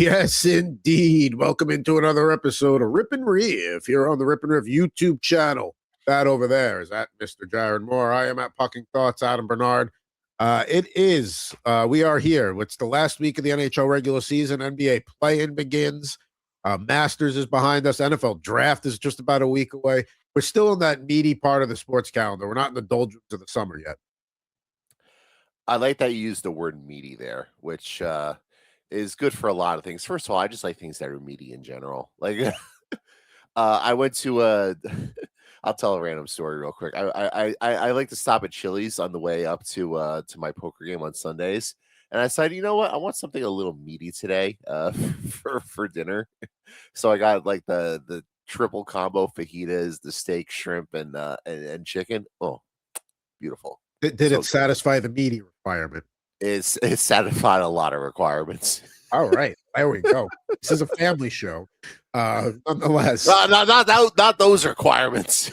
Yes, indeed. Welcome into another episode of Rip N Riff here on the Rip N Riff YouTube channel. That over there is at Mr. Jared Moore. I am at Pucking Thoughts, Adam Bernard. We are here. It's the last week of the NHL regular season. NBA play-in begins. Masters is behind us. NFL draft is just about a week away. We're still in that meaty part of the sports calendar. We're not in the doldrums of the summer yet. I like that you used the word meaty there, which is good for a lot of things. First of all, I just like things that are meaty in general. Like I went to I'll tell a random story real quick. I like to stop at Chili's on the way up to my poker game on Sundays. And I said, you know what? I want something a little meaty today for dinner. So I got like the triple combo fajitas, the steak, shrimp, and chicken. Oh, beautiful. Did it satisfy the meaty requirement? It's satisfied a lot of requirements. All right, there we go. This is a family show, nonetheless. Not those requirements.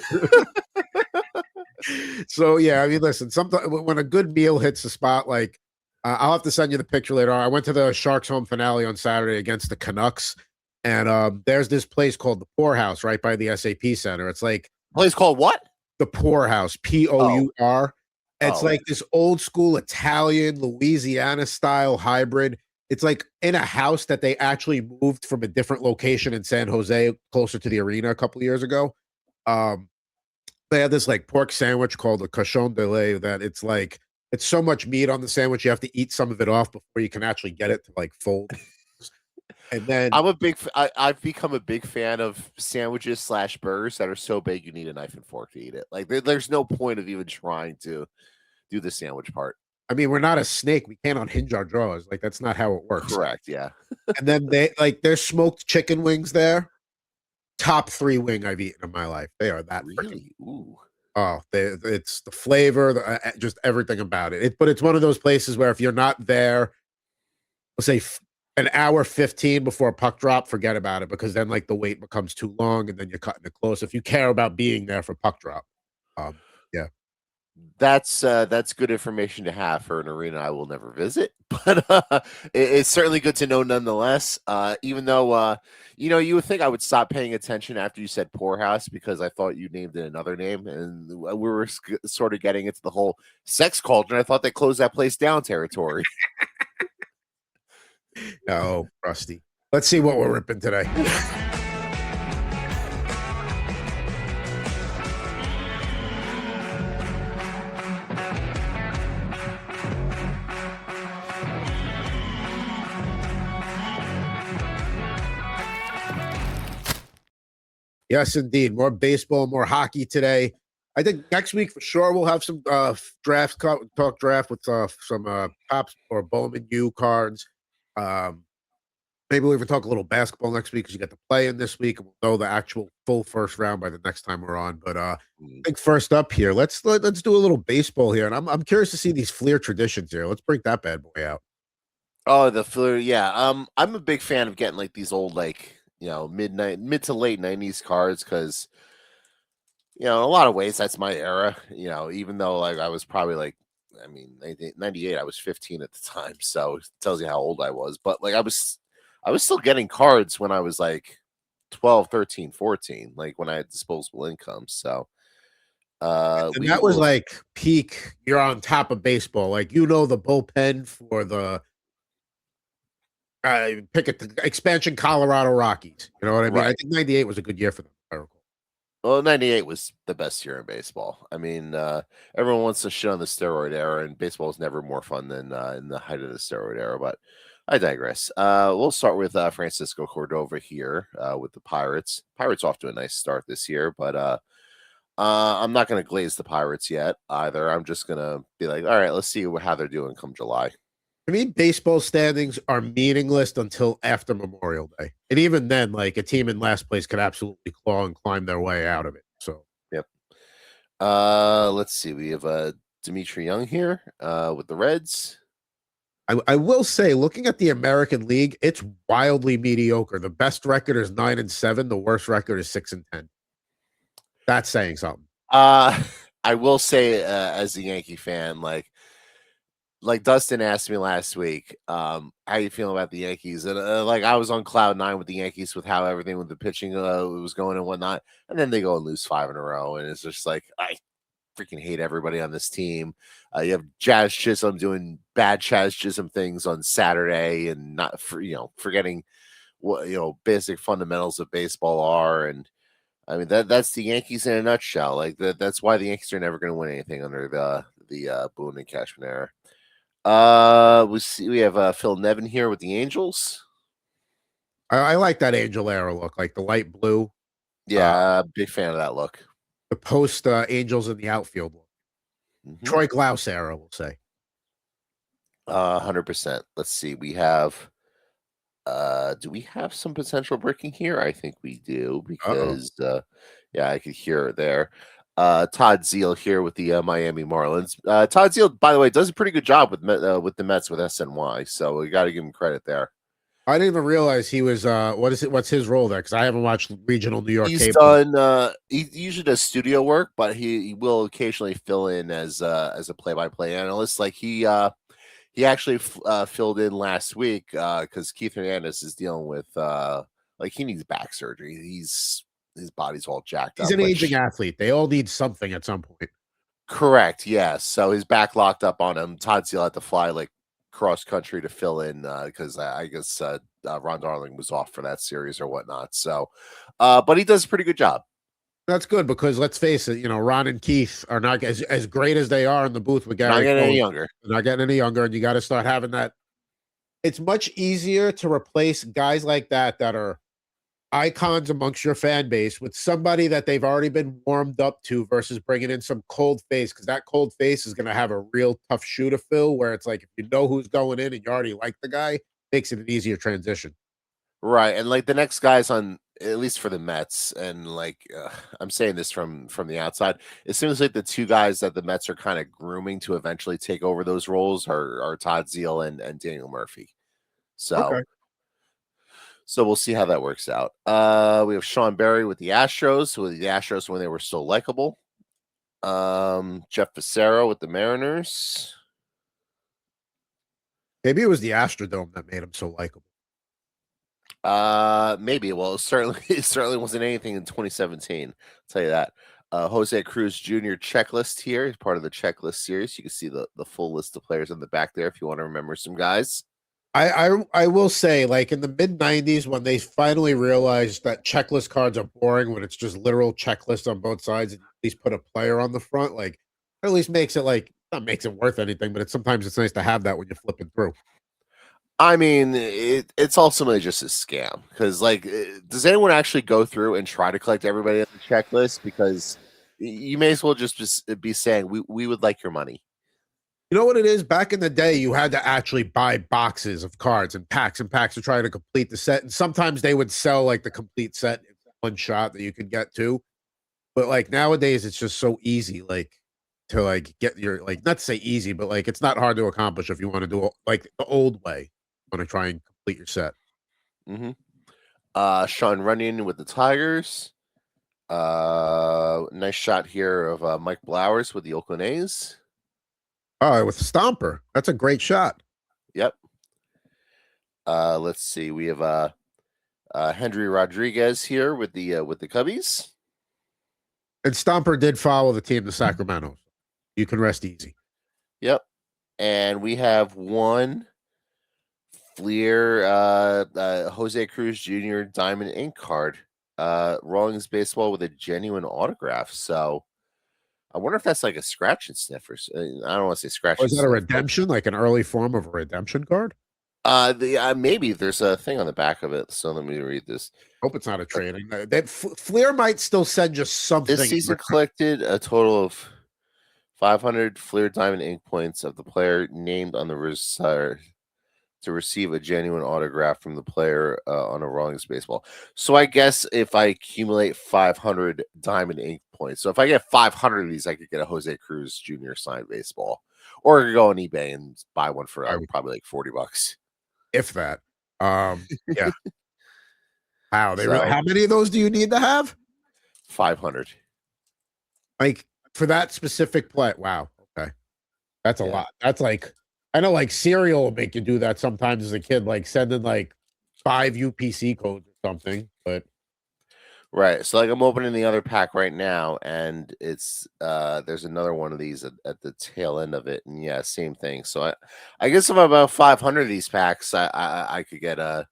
So yeah, I mean, listen. Sometimes when a good meal hits the spot, like I'll have to send you the picture later on. I went to the Sharks home finale on Saturday against the Canucks, and there's this place called the Poorhouse right by the SAP Center. It's like a place called what? The Poorhouse, P-O-U-R. It's like this old school Italian Louisiana style hybrid. It's like in a house that they actually moved from a different location in San Jose, closer to the arena a couple of years ago. They had this like pork sandwich called a cochon de lait that it's so much meat on the sandwich you have to eat some of it off before you can actually get it to like fold. And then I've become a big fan of sandwiches / burgers that are so big you need a knife and fork to eat it. Like there's no point of even trying to do the sandwich part. I mean, we're not a snake. We can't unhinge our drawers. Like that's not how it works. Correct. Yeah. And then there's smoked chicken wings there. Top 3 wing I've eaten in my life. They are that really. Ooh. Oh, it's the flavor, just everything about it. But it's one of those places where if you're not there, let's say an hour 15 before puck drop, forget about it, because then like the wait becomes too long and then you're cutting it close. If you care about being there for puck drop, yeah, that's good information to have for an arena I will never visit, but it's certainly good to know nonetheless. Even though you would think I would stop paying attention after you said Poorhouse because I thought you named it another name, and we were sort of getting into the whole sex culture. And I thought they closed that place down territory. Oh, Rusty. Let's see what we're ripping today. Yes, indeed. More baseball, more hockey today. I think next week for sure we'll have some draft with some Pops or Bowman U cards. Maybe we'll even talk a little basketball next week because you get to play in this week, and we'll know the actual full first round by the next time we're on. But I think first up here, let's do a little baseball here, and I'm curious to see these Fleer traditions here. Let's break that bad boy out. Oh, the Fleer, yeah. I'm a big fan of getting like these old mid to late 90s cards because in a lot of ways that's my era. Even though like I was probably 98, I was 15 at the time, so it tells you how old I was. But like I was still getting cards when I was like 12, 13, 14, like when I had disposable income. So and that was like peak, you're on top of baseball. Like the bullpen for the pick at the expansion Colorado Rockies. You know what I mean? Right. I think 98 was a good year for them. I recall. Well, 98 was the best year in baseball. I mean, everyone wants to shit on the steroid era, and baseball is never more fun than in the height of the steroid era. But I digress. We'll start with Francisco Cordova here with the Pirates. Pirates off to a nice start this year, but I'm not going to glaze the Pirates yet either. I'm just going to be like, all right, let's see how they're doing come July. I mean, baseball standings are meaningless until after Memorial Day. And even then, like a team in last place could absolutely claw and climb their way out of it. So, yep. Let's see. We have Dimitri Young here with the Reds. I will say, looking at the American League, it's wildly mediocre. The best record is 9-7. The worst record is 6-10. That's saying something. I will say, as a Yankee fan, like like Dustin asked me last week, how you feeling about the Yankees? And like I was on cloud nine with the Yankees with how everything with the pitching was going and whatnot, and then they go and lose 5 in a row, and it's just like I freaking hate everybody on this team. You have Jazz Chisholm doing bad Jazz Chisholm things on Saturday, and not forgetting what basic fundamentals of baseball are, and I mean that's the Yankees in a nutshell. Like that's why the Yankees are never going to win anything under the Boone and Cashman era. We have Phil Nevin here with the Angels. I like that Angel era look, like the light blue. Yeah, big fan of that look. The post Angels in the outfield look. Troy Glaus era, we'll say. 100%. Let's see. We have. Do we have some potential breaking here? I think we do because yeah, I could hear it there. Todd Zeal here with the Miami Marlins. Todd Zeal, by the way, does a pretty good job with the Mets with SNY, so we got to give him credit there. I didn't even realize he was. What's his role there? Because I haven't watched regional New York. He's done. He usually does studio work, but he will occasionally fill in as a play-by-play analyst. Like he actually filled in last week because Keith Hernandez is dealing with like he needs back surgery. His body's all jacked up. He's an aging athlete. They all need something at some point. Correct. Yeah. So his back locked up on him. Todd Zeal had to fly like cross country to fill in because I guess Ron Darling was off for that series or whatnot. So, but he does a pretty good job. That's good because let's face it, Ron and Keith are not as great as they are in the booth with Gary. Not getting any younger. They're not getting any younger, and you got to start having that. It's much easier to replace guys like that are icons amongst your fan base with somebody that they've already been warmed up to versus bringing in some cold face, because that cold face is going to have a real tough shoe to fill, where it's like if you know who's going in and you already like the guy, makes it an easier transition. Right. And like the next guys on, at least for the Mets, and like I'm saying this from the outside, it seems like the two guys that the Mets are kind of grooming to eventually take over those roles are Todd Zeal and Daniel Murphy. So okay. So we'll see how that works out. We have Sean Berry with the Astros, when they were still likable. Jeff Facero with the Mariners. Maybe it was the Astrodome that made him so likable. Maybe. Well, it certainly wasn't anything in 2017. I'll tell you that. Jose Cruz Jr. checklist here. He's part of the checklist series. You can see the full list of players in the back there if you want to remember some guys. I will say, like in the mid 90s, when they finally realized that checklist cards are boring, when it's just literal checklists on both sides, and at least put a player on the front, like at least makes it like not makes it worth anything, but sometimes it's nice to have that when you're flipping through. I mean, it's ultimately just a scam because, like, does anyone actually go through and try to collect everybody on the checklist? Because you may as well just be saying we would like your money. You know what it is? Back in the day, you had to actually buy boxes of cards and packs to try to complete the set. And sometimes they would sell like the complete set in one shot that you could get to. But like nowadays, it's just so easy, like to like get your not to say easy, but like it's not hard to accomplish if you want to do it like the old way. Want to try and complete your set. Sean Runyon with the Tigers. Nice shot here of Mike Blowers with the Oakland A's. Oh, with Stomper. That's a great shot. Yep. Let's see. We have Henry Rodriguez here with the Cubbies. And Stomper did follow the team to Sacramento. You can rest easy. Yep. And we have one Fleer Jose Cruz Jr. Diamond Ink card. Rawlings baseball with a genuine autograph. So I wonder if that's like a scratch and sniff, or I don't want to say scratch. Or is that a redemption, like an early form of a redemption card? Maybe there's a thing on the back of it. So let me read this. Hope it's not a trading. That Fleer might still send just something. This season collected a total of 500 Fleer Diamond Ink points of the player named on the to receive a genuine autograph from the player on a Rawlings baseball. So I guess if I accumulate 500 Diamond Ink points, so if I get 500 of these, I could get a Jose Cruz Jr. signed baseball, or I could go on eBay and buy one for probably like $40, if that. Yeah. Wow. How many of those do you need to have? 500. Like for that specific play. Wow. Okay. That's a lot. That's like I know like cereal will make you do that sometimes as a kid, like sending like 5 UPC codes or something. But Right. So like I'm opening the other pack right now, and it's there's another one of these at the tail end of it, and yeah, same thing. So I guess if I'm about 500 of these packs, I could get the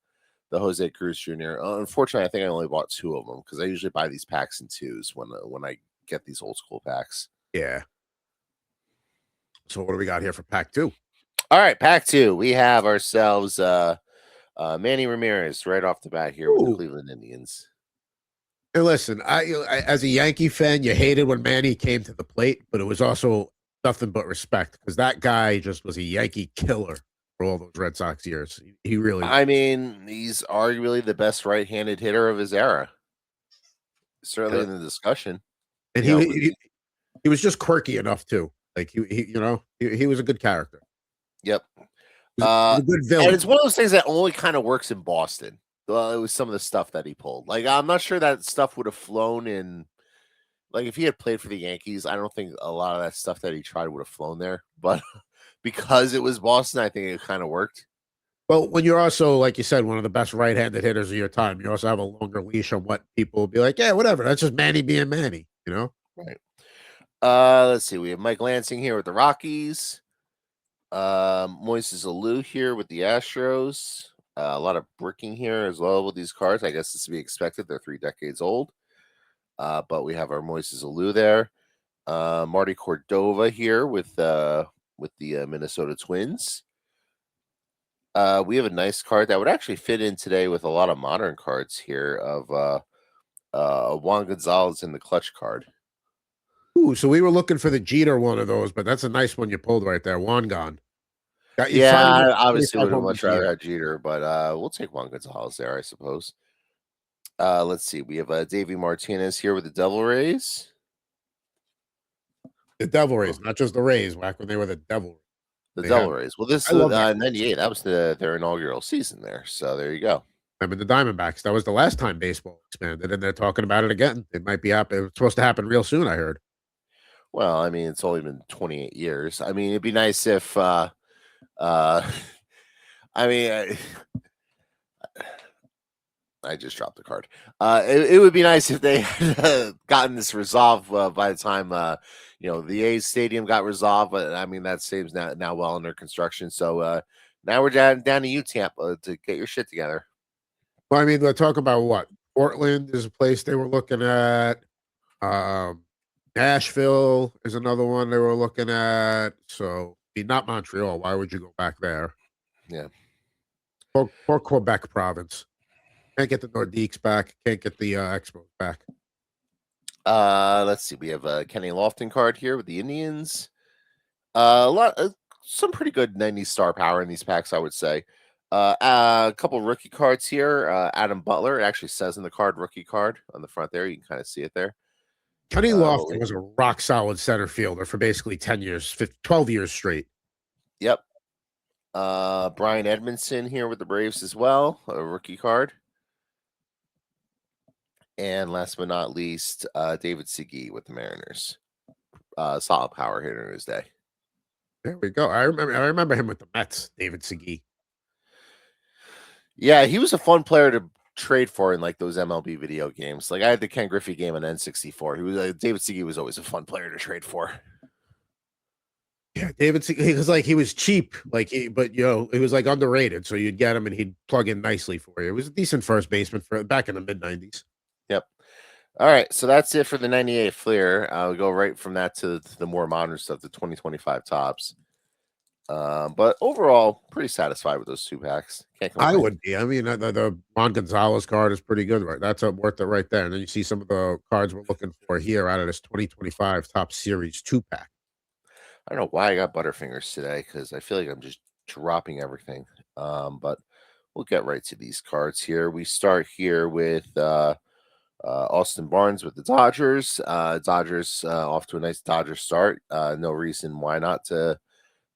Jose Cruz Jr. Unfortunately, I think I only bought 2 of them because I usually buy these packs in twos when I get these old school packs. yeah. So what do we got here for pack 2? All right, pack 2. We have ourselves Manny Ramirez right off the bat here with the Ooh. Cleveland Indians. And listen, I as a Yankee fan, you hated when Manny came to the plate, but it was also nothing but respect because that guy just was a Yankee killer for all those Red Sox years. He really was. I mean, he's arguably the best right-handed hitter of his era. Certainly in the discussion. And You know, he was just quirky enough too. Like he was a good character. Yep. He was a good villain. And it's one of those things that only kind of works in Boston. Well, it was some of the stuff that he pulled. Like, I'm not sure that stuff would have flown in. Like, if he had played for the Yankees, I don't think a lot of that stuff that he tried would have flown there. But because it was Boston, I think it kind of worked. Well, when you're also, like you said, one of the best right-handed hitters of your time, you also have a longer leash on what people will be like, yeah, whatever. That's just Manny being Manny, you know? Right. Let's see. We have Mike Lansing here with the Rockies. Moises Alou here with the Astros. A lot of bricking here as well with these cards. I guess it's to be expected. They're 3 decades old. But we have our Moises Alou there. Marty Cordova here with the Minnesota Twins. We have a nice card that would actually fit in today with a lot of modern cards here of Juan Gonzalez in the clutch card. Ooh, so we were looking for the Jeter one of those, but that's a nice one you pulled right there. Juan gone. Yeah, I obviously would have 25 much rather had Jeter, but we'll take Juan Gonzalez there, I suppose. Let's see. We have Davey Martinez here with the Devil Rays. The Devil Rays, not just the Rays, back when they were the Devil. The Devil Rays. Well, this I love that. 98. That was their inaugural season there. So there you go. I mean, the Diamondbacks. That was the last time baseball expanded, and they're talking about it again. It might be happening. It's supposed to happen real soon, I heard. Well, I mean, it's only been 28 years. I mean, it'd be nice if I mean, I just dropped the card. It would be nice if they had gotten this resolved by the time the A's stadium got resolved. But I mean, that stadium's now well under construction. So now we're down to you, Tampa, to get your shit together. Well, I mean, they're talking about what? Portland is a place they were looking at. Nashville is another one they were looking at. So, not Montreal. Why would you go back there? Yeah. Or Quebec province. Can't get the Nordiques back. Can't get the Expos back. Let's see. We have a Kenny Lofton card here with the Indians. Some pretty good 90s star power in these packs, I would say. A couple rookie cards here. Adam Butler. It actually says in the card rookie card on the front there. You can kind of see it there. Kenny Lofton was a rock solid center fielder for basically 10 years, 12 years straight. Yep. Brian Edmondson here with the Braves as well, a rookie card. And last but not least, David Segui with the Mariners. Solid power hitter in his day. There we go. I remember him with the Mets, David Segui. Yeah, he was a fun player to trade for in like those MLB video games. Like I had the Ken Griffey game on N64. David Segui was always a fun player to trade for. Yeah, David Segui, because like he was cheap, but he was like underrated. So you'd get him and he'd plug in nicely for you. It was a decent first baseman for back in the mid 90s. Yep. All right, so that's it for the 98 Fleer. I'll go right from that to the more modern stuff, the 2025 tops. But overall, pretty satisfied with those 2 packs. I would be. I mean, the Juan Gonzalez card is pretty good, right? That's worth it right there. And then you see some of the cards we're looking for here out of this 2025 Top Series 2-pack. I don't know why I got Butterfingers today because I feel like I'm just dropping everything. But we'll get right to these cards here. We start here with Austin Barnes with the Dodgers. Dodgers off to a nice Dodger start. No reason why not to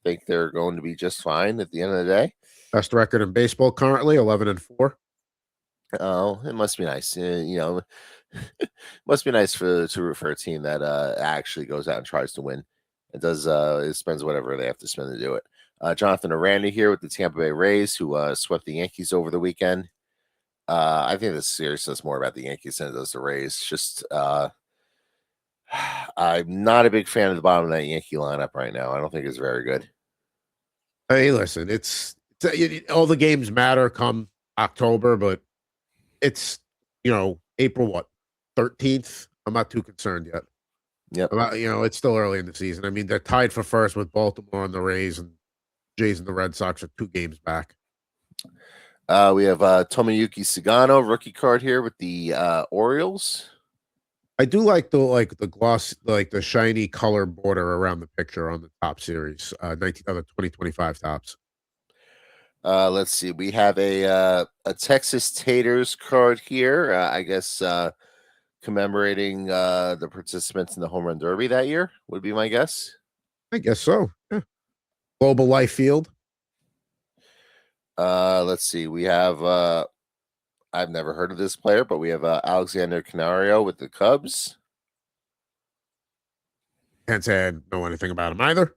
think they're going to be just fine at the end of the day. Best record in baseball currently, 11-4. Oh, it must be nice. It must be nice to root for a team that actually goes out and tries to win. It does. It spends whatever they have to spend to do it. Jonathan Aranda here with the Tampa Bay Rays, who swept the Yankees over the weekend. I think this series says more about the Yankees than it does the Rays. Just I'm not a big fan of the bottom of that Yankee lineup right now. I don't think it's very good. Hey, listen, it's all the games matter come October, but it's April what 13th. I'm not too concerned yet. Yep. It's still early in the season. I mean, they're tied for first with Baltimore and the Rays, and Jays and the Red Sox are 2 games back. We have Tomoyuki Sagano rookie card here with the Orioles. I do like the gloss, like the shiny color border around the picture on the top series, 2025 tops. Let's see. We have a Texas Taters card here. I guess commemorating the participants in the home run derby that year would be my guess. I guess so. Yeah. Global Life Field. Let's see. We have I've never heard of this player, but we have Alexander Canario with the Cubs. Can't say I know anything about him either.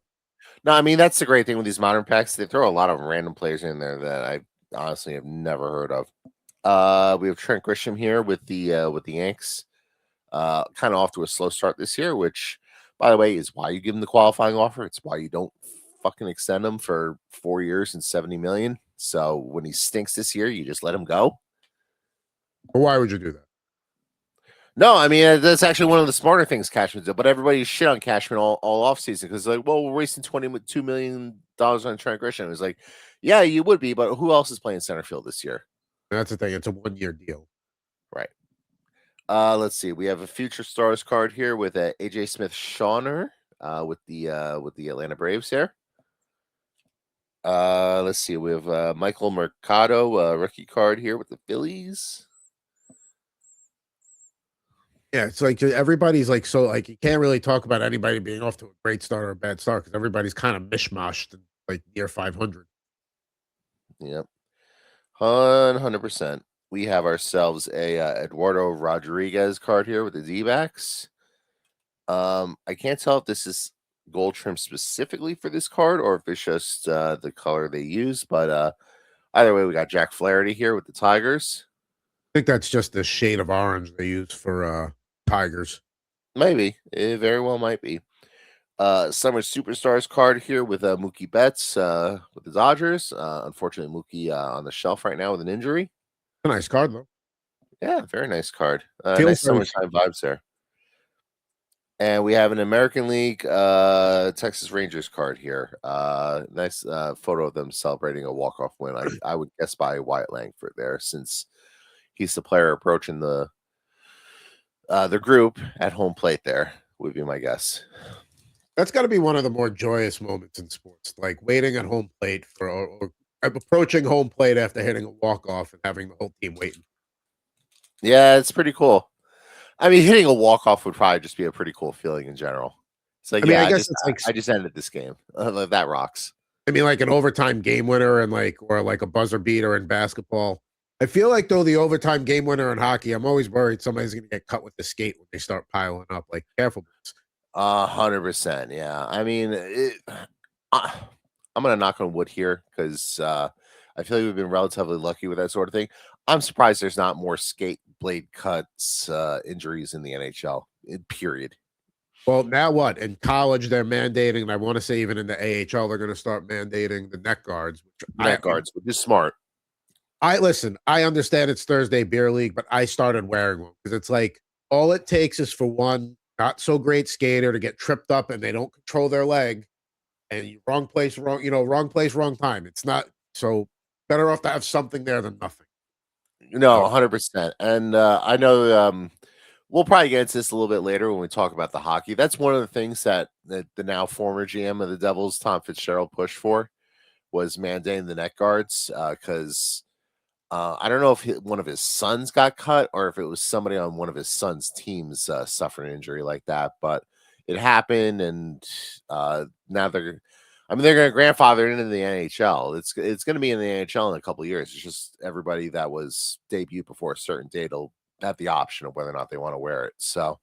No, I mean that's the great thing with these modern packs. They throw a lot of random players in there that I honestly have never heard of. We have Trent Grisham here with the Yanks. Kind of off to a slow start this year, which, by the way, is why you give him the qualifying offer. It's why you don't fucking extend him for 4 years and $70 million. So when he stinks this year, you just let him go. But why would you do that? No, I mean that's actually one of the smarter things Cashman did. But everybody shit on Cashman all off season because like, well, we're wasting $22 million on Trent Grisham. It was like, yeah, you would be, but who else is playing center field this year? That's the thing. It's a 1-year deal, right? Let's see. We have a Future Stars card here with AJ Smith-Shawner with the Atlanta Braves here. Let's see. We have Michael Mercado rookie card here with the Phillies. Yeah, it's like everybody's like so like you can't really talk about anybody being off to a great start or a bad start because everybody's kind of mishmashed in like year 500. Yep, 100%. We have ourselves a Eduardo Rodriguez card here with the D-backs. I can't tell if this is gold trim specifically for this card or if it's just the color they use, but either way, we got Jack Flaherty here with the Tigers. I think that's just the shade of orange they use for Tigers. Maybe. It very well might be. Summer Superstars card here with Mookie Betts with the Dodgers. Unfortunately, Mookie on the shelf right now with an injury. A nice card, though. Yeah, very nice card. Nice summertime vibes there. And we have an American League Texas Rangers card here. Nice photo of them celebrating a walk-off win. I would guess by Wyatt Langford there, since he's the player approaching the group at home plate there, would be my guess. That's got to be one of the more joyous moments in sports, like waiting at home plate or approaching home plate after hitting a walk-off and having the whole team waiting. Yeah, it's pretty cool. I mean, hitting a walk-off would probably just be a pretty cool feeling in general. It's like, I guess I just ended this game. That rocks. I mean, like an overtime game winner and or like a buzzer beater in basketball. I feel like, though, the overtime game winner in hockey, I'm always worried somebody's going to get cut with the skate when they start piling up. Like, careful. 100%. Yeah. I mean, I'm going to knock on wood here because I feel like we've been relatively lucky with that sort of thing. I'm surprised there's not more skate blade cuts, injuries in the NHL, period. Well, now what? In college, they're mandating, and I want to say even in the AHL, they're going to start mandating the neck guards. Which is smart. I understand it's Thursday beer league, but I started wearing one because it's like all it takes is for one not so great skater to get tripped up and they don't control their leg, and wrong place, wrong place, wrong time. It's not so better off to have something there than nothing. No, 100%. And I know we'll probably get into this a little bit later when we talk about the hockey. That's one of the things that the now former GM of the Devils, Tom Fitzgerald, pushed for was mandating the neck guards because I don't know if one of his sons got cut or if it was somebody on one of his son's teams suffered an injury like that, but it happened, and now they're going to grandfather it into the NHL. It's going to be in the NHL in a couple of years. It's just everybody that was debuted before a certain date will have the option of whether or not they want to wear it. So,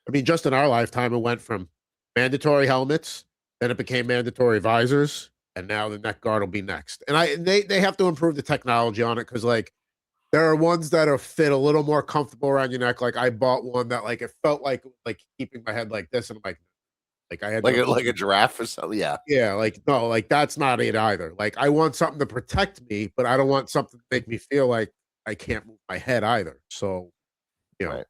I mean, just in our lifetime, it went from mandatory helmets, then it became mandatory visors, and now the neck guard will be next. And they have to improve the technology on it because like there are ones that are fit a little more comfortable around your neck. Like I bought one that like it felt like keeping my head like this, and I'm like I had Like to, a giraffe or something. Yeah. yeah, like no, like that's not it either. Like I want something to protect me, but I don't want something to make me feel like I can't move my head either. So you know, Right.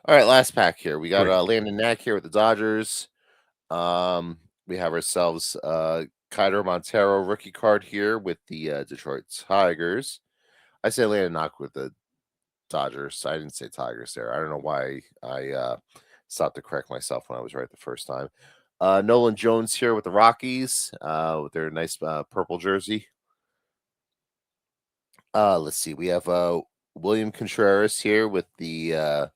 All right. Last pack here. We got great. Landon Knack here with the Dodgers. We have ourselves Kiter Montero rookie card here with the Detroit Tigers. I say Landon Knack with the Dodgers. I didn't say Tigers there. I don't know why I stopped to correct myself when I was right the first time. Nolan Jones here with the Rockies with their nice purple jersey. Let's see. We have William Contreras here with the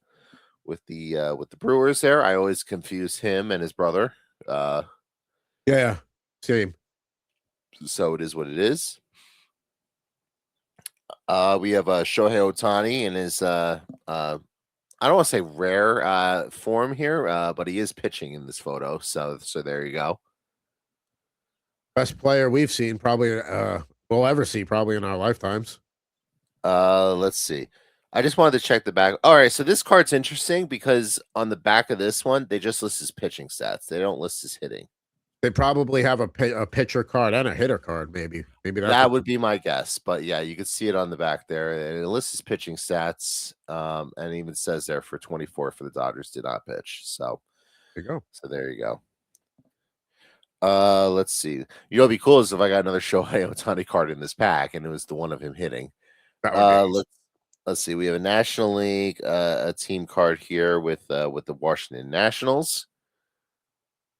Brewers there. I always confuse him and his brother. Yeah, same. So it is what it is. We have Shohei Ohtani in his I don't want to say rare form here, but he is pitching in this photo. So there you go. Best player we've seen probably we'll ever see probably in our lifetimes. Let's see. I just wanted to check the back. All right, so this card's interesting because on the back of this one, they just list his pitching stats. They don't list his hitting. They probably have a pitcher card and a hitter card, maybe. Maybe that would be my guess. But yeah, you can see it on the back there. And it lists his pitching stats. And it even says there for 24 for the Dodgers did not pitch. So there you go. So there you go. Let's see. You know, what'd be cool is if I got another Shohei Ohtani card in this pack, and it was the one of him hitting. Let's see. We have a National League a team card here with the Washington Nationals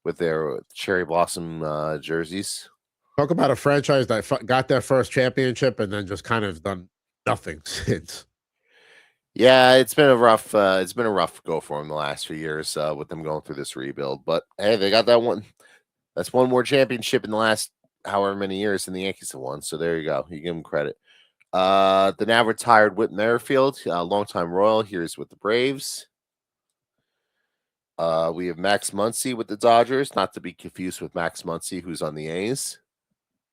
with their cherry blossom jerseys. Talk about a franchise that got their first championship and then just kind of done nothing since. Yeah, it's been a rough go for them the last few years with them going through this rebuild. But hey, they got that one. That's one more championship in the last however many years than the Yankees have won. So there you go. You give them credit. The now retired Whit Merrifield, longtime Royal, here's with the Braves. We have Max Muncy with the Dodgers, not to be confused with Max Muncy, who's on the A's.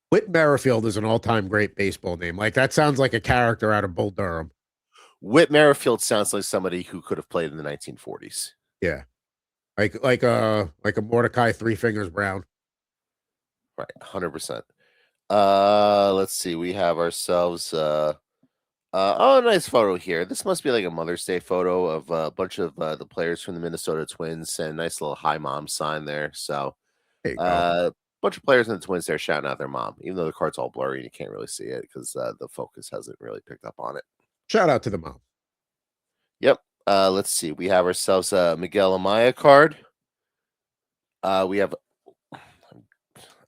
Whit Merrifield is an all-time great baseball name. Like that sounds like a character out of Bull Durham. Whit Merrifield sounds like somebody who could have played in the 1940s. Yeah, like a Mordecai Three Fingers Brown. Right, 100%. Let's see. We have ourselves oh, a nice photo here. This must be like a Mother's Day photo of a bunch of the players from the Minnesota Twins, and nice little hi mom sign there. So bunch of players in the Twins there shouting out their mom, even though the card's all blurry and you can't really see it because the focus hasn't really picked up on it. Shout out to the mom. Yep. Let's see. We have ourselves a Miguel Amaya card. We have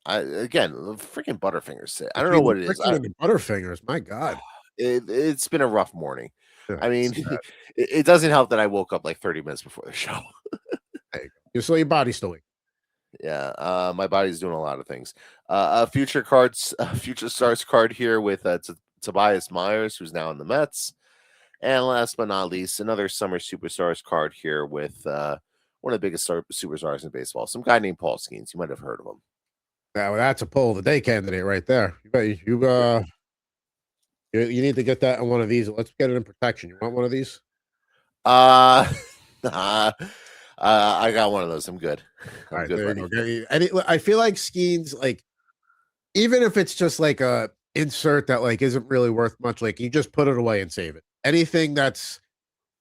again freaking Butterfingers. I don't know what it is. Butterfingers, my God. It's been a rough morning. I mean, it doesn't help that I woke up like 30 minutes before the show. There you go. You saw your body still weak. Yeah, my body's doing a lot of things. Future stars card here with Tobias Myers, who's now in the Mets. And last but not least, another summer superstars card here with one of the biggest superstars in baseball, some guy named Paul Skeens. You might have heard of him. Yeah, well, that's a poll of the day candidate right there. You need to get that on one of these. Let's get it in protection. You want one of these? I got one of those. I'm good. All right, there you go. I feel like Skeens, like, even if it's just like a insert that like isn't really worth much, like you just put it away and save it. Anything that's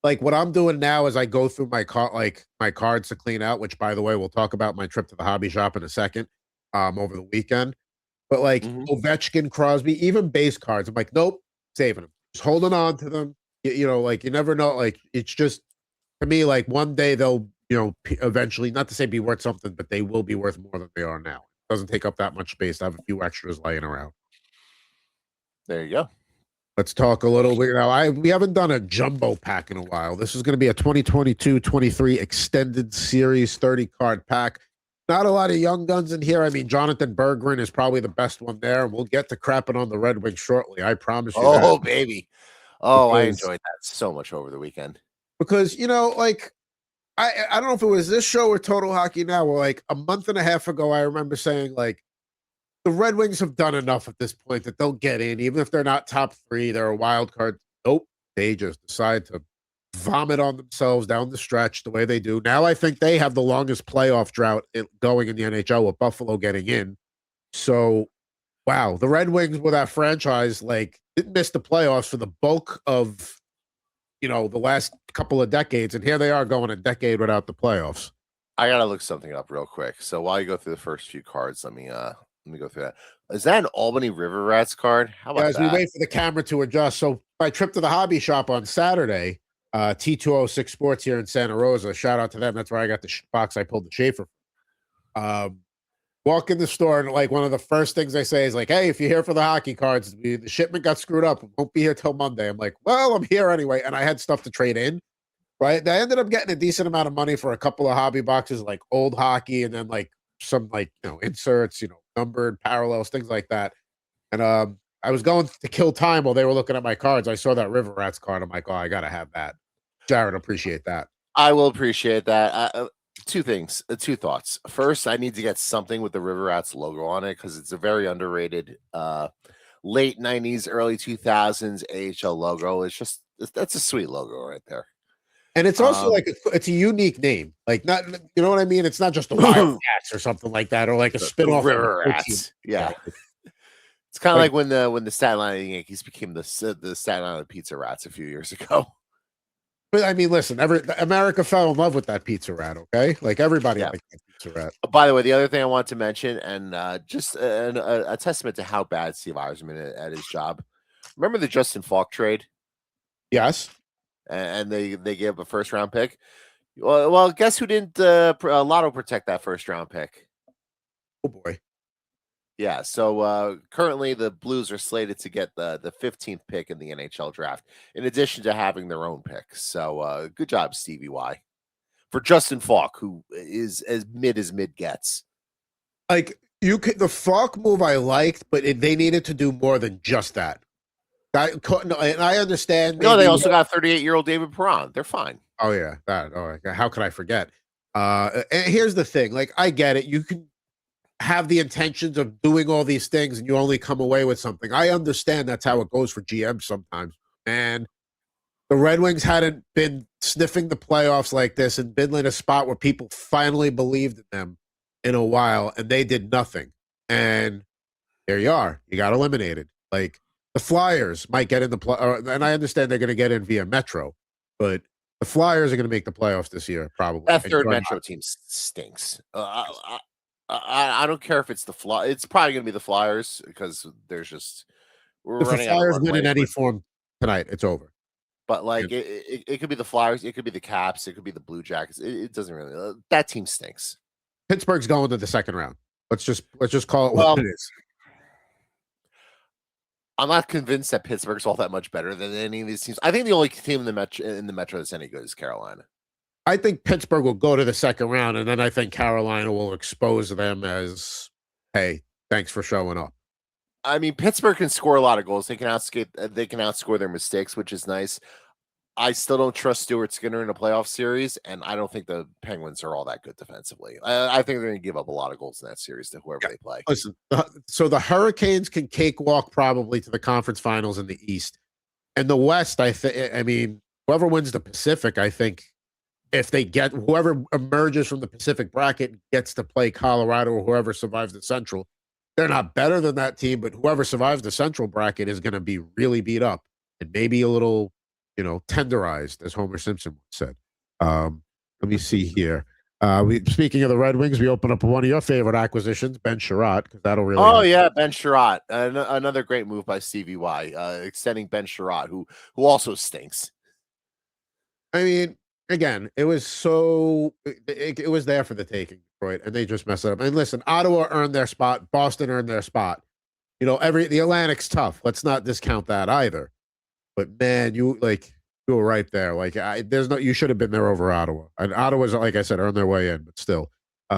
like what I'm doing now is I go through my cards to clean out, which by the way, we'll talk about my trip to the hobby shop in a second, over the weekend. But like Ovechkin, Crosby, even base cards, I'm like, nope, saving them, just holding on to them. You know, like you never know. Like it's just to me, like one day they'll, eventually, not to say be worth something, but they will be worth more than they are now. It doesn't take up that much space to have a few extras laying around. There you go. Let's talk a little bit now. We haven't done a jumbo pack in a while. This is going to be a 2022-23 extended series 30 card pack. Not a lot of young guns in here. I mean, Jonathan Berggren is probably the best one there. We'll get to crapping on the Red Wings shortly. I promise you. Oh, baby. Oh, I enjoyed that so much over the weekend. Because, like, I don't know if it was this show or Total Hockey Now, where like a month and a half ago, I remember saying, like, the Red Wings have done enough at this point that they'll get in, even if they're not top 3. They're a wild card. Nope, they just decide to vomit on themselves down the stretch the way they do. Now I think they have the longest playoff drought going in the NHL with Buffalo getting in. So, wow, the Red Wings with that franchise didn't miss the playoffs for the bulk of the last couple of decades, and here they are going a decade without the playoffs. I gotta look something up real quick. So while you go through the first few cards, let me go through that. Is that an Albany River Rats card? How about As that? we wait for the camera to adjust. So my trip to the hobby shop on Saturday, T206 Sports here in Santa Rosa. Shout out to them. That's where I got the box I pulled the Schaefer. Walk in the store and one of the first things they say is hey, if you're here for the hockey cards, the shipment got screwed up. Won't be here till Monday. I'm like, well, I'm here anyway. And I had stuff to trade in. Right. I ended up getting a decent amount of money for a couple of hobby boxes, old hockey, and then some inserts, numbered parallels, things like that. And I was going to kill time while they were looking at my cards. I saw that River Rats card. I'm like, oh, I gotta have that. Jared, appreciate that. I will appreciate that. Two things, two thoughts. First, I need to get something with the River Rats logo on it because it's a very underrated late 90s, early 2000s AHL logo. That's a sweet logo right there. And it's also it's a unique name. Not, you know what I mean? It's not just a Wild Cats or something like that, or a spin-off River Rats. Yeah. It's kind of like when the Staten Island Yankees became the Staten Island Pizza Rats a few years ago. But I mean, listen, America fell in love with that pizza rat, okay? Everybody liked that pizza rat. By the way, the other thing I want to mention, and just a testament to how bad Steve Yzerman at his job. Remember the Justin Falk trade? Yes. And they gave up a first round pick. Well, guess who didn't lotto protect that first round pick? Oh boy. Yeah. So currently the Blues are slated to get the 15th pick in the NHL draft, in addition to having their own pick. So good job, Stevie Y, for Justin Falk, who is as mid gets. The Falk move I liked, but they needed to do more than just that. And I understand. No, they also got 38-year-old David Perron. They're fine. Oh yeah, how could I forget? And here's the thing: I get it. You can have the intentions of doing all these things, and you only come away with something. I understand that's how it goes for GM sometimes. And the Red Wings hadn't been sniffing the playoffs like this and been in a spot where people finally believed in them in a while, and they did nothing. And there you are. You got eliminated. The Flyers might get in the play, and I understand they're going to get in via Metro, but the Flyers are going to make the playoffs this year, probably. That third Metro team stinks. I don't care if it's the Flyers. It's probably going to be the Flyers because there's just if the Flyers win in any form tonight, it's over. But it could be the Flyers, it could be the Caps, it could be the Blue Jackets. It doesn't really. That team stinks. Pittsburgh's going to the second round. Let's just call it what it is. I'm not convinced that Pittsburgh's all that much better than any of these teams. I think the only team in the Metro that's any good is Carolina. I think Pittsburgh will go to the second round, and then I think Carolina will expose them as, hey, thanks for showing up. I mean, Pittsburgh can score a lot of goals. They can outscore their mistakes, which is nice. I still don't trust Stuart Skinner in a playoff series, and I don't think the Penguins are all that good defensively. I think they're going to give up a lot of goals in that series to whoever they play. Listen, so the Hurricanes can cakewalk probably to the conference finals in the East. And the West, I mean, whoever wins the Pacific, I think if they get whoever emerges from the Pacific bracket gets to play Colorado or whoever survives the Central. They're not better than that team, but whoever survives the Central bracket is going to be really beat up and maybe a little, tenderized, as Homer Simpson said. Let me see here. Speaking of the Red Wings, we open up one of your favorite acquisitions, Ben Sherratt, because that'll really. Oh yeah, Ben Sherratt, another great move by Stevie Y, extending Ben Sherratt, who also stinks. I mean, again, it was it was there for the taking, Detroit, and they just messed it up. And listen, Ottawa earned their spot, Boston earned their spot. The Atlantic's tough. Let's not discount that either. But man, you were right there. You should have been there over Ottawa. And Ottawa's, like I said, earned their way in, but still.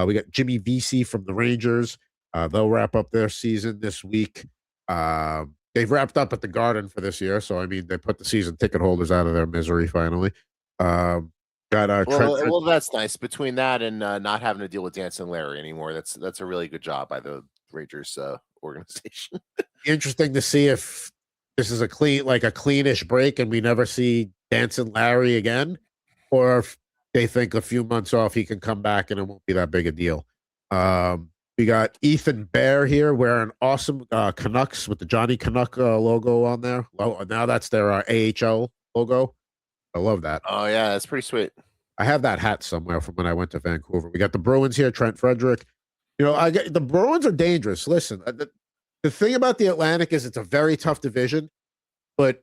We got Jimmy Vesey from the Rangers. They'll wrap up their season this week. They've wrapped up at the Garden for this year, so I mean, they put the season ticket holders out of their misery finally. Well, that's nice. Between that and not having to deal with Dancing Larry anymore, that's a really good job by the Rangers organization. Interesting to see if this is a cleanish break and we never see Dancing Larry again, or if they think a few months off he can come back and it won't be that big a deal. We got Ethan Bear here wearing awesome Canucks with the Johnny Canuck logo on there. Well, now that's their AHL logo. I love that. Oh yeah, that's pretty sweet. I have that hat somewhere from when I went to Vancouver. We got the Bruins here, Trent Frederick. The Bruins are dangerous. Listen, the thing about the Atlantic is it's a very tough division, but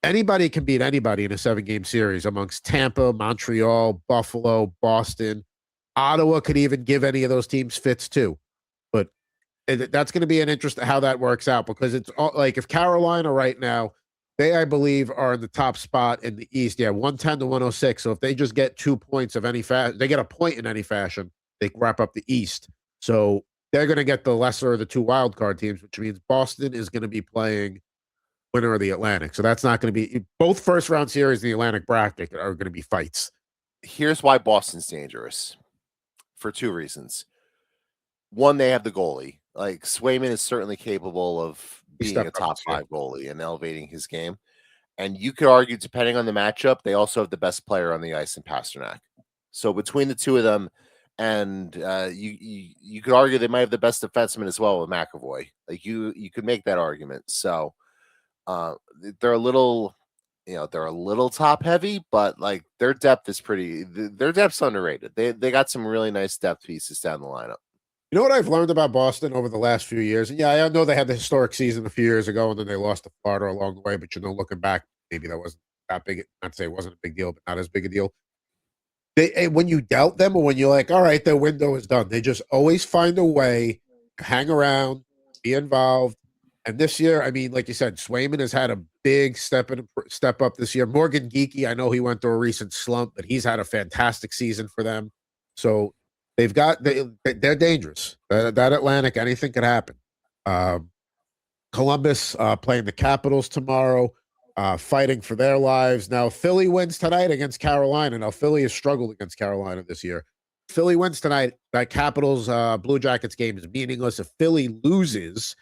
anybody can beat anybody in a 7-game series amongst Tampa, Montreal, Buffalo, Boston. Ottawa could even give any of those teams fits too. But that's going to be an interest how that works out, because it's like if Carolina right now, they, I believe, are in the top spot in the East. Yeah, 110 to 106. So if they just get 2 points of any fashion, they get a point in any fashion, they wrap up the East. So they're going to get the lesser of the 2 wild card teams, which means Boston is going to be playing winner of the Atlantic. So that's not going to be both first round series in the Atlantic bracket are going to be fights. Here's why Boston's dangerous for 2 reasons. One, they have the goalie. Like Swayman is certainly capable of being a top 5 goalie and elevating his game. And you could argue, depending on the matchup, they also have the best player on the ice in Pasternak. So between the 2 of them, and you could argue they might have the best defenseman as well with McAvoy. Like you could make that argument. So they're a little top heavy, but like their depth is their depth's underrated. They got some really nice depth pieces down the lineup. You know what I've learned about Boston over the last few years? And yeah, I know they had the historic season a few years ago, and then they lost to Florida along the way. But looking back, maybe that wasn't that big. Not to say it wasn't a big deal, but not as big a deal. When you doubt them, or when you're like, all right, their window is done, they just always find a way to hang around, be involved. And this year, I mean, like you said, Swayman has had a big step up this year. Morgan Geekie, I know he went through a recent slump, but he's had a fantastic season for them. So they're dangerous. That Atlantic, anything could happen. Columbus playing the Capitals tomorrow, fighting for their lives. Now, Philly wins tonight against Carolina. Now, Philly has struggled against Carolina this year. Philly wins tonight. That Capitals Blue Jackets game is meaningless. If Philly loses,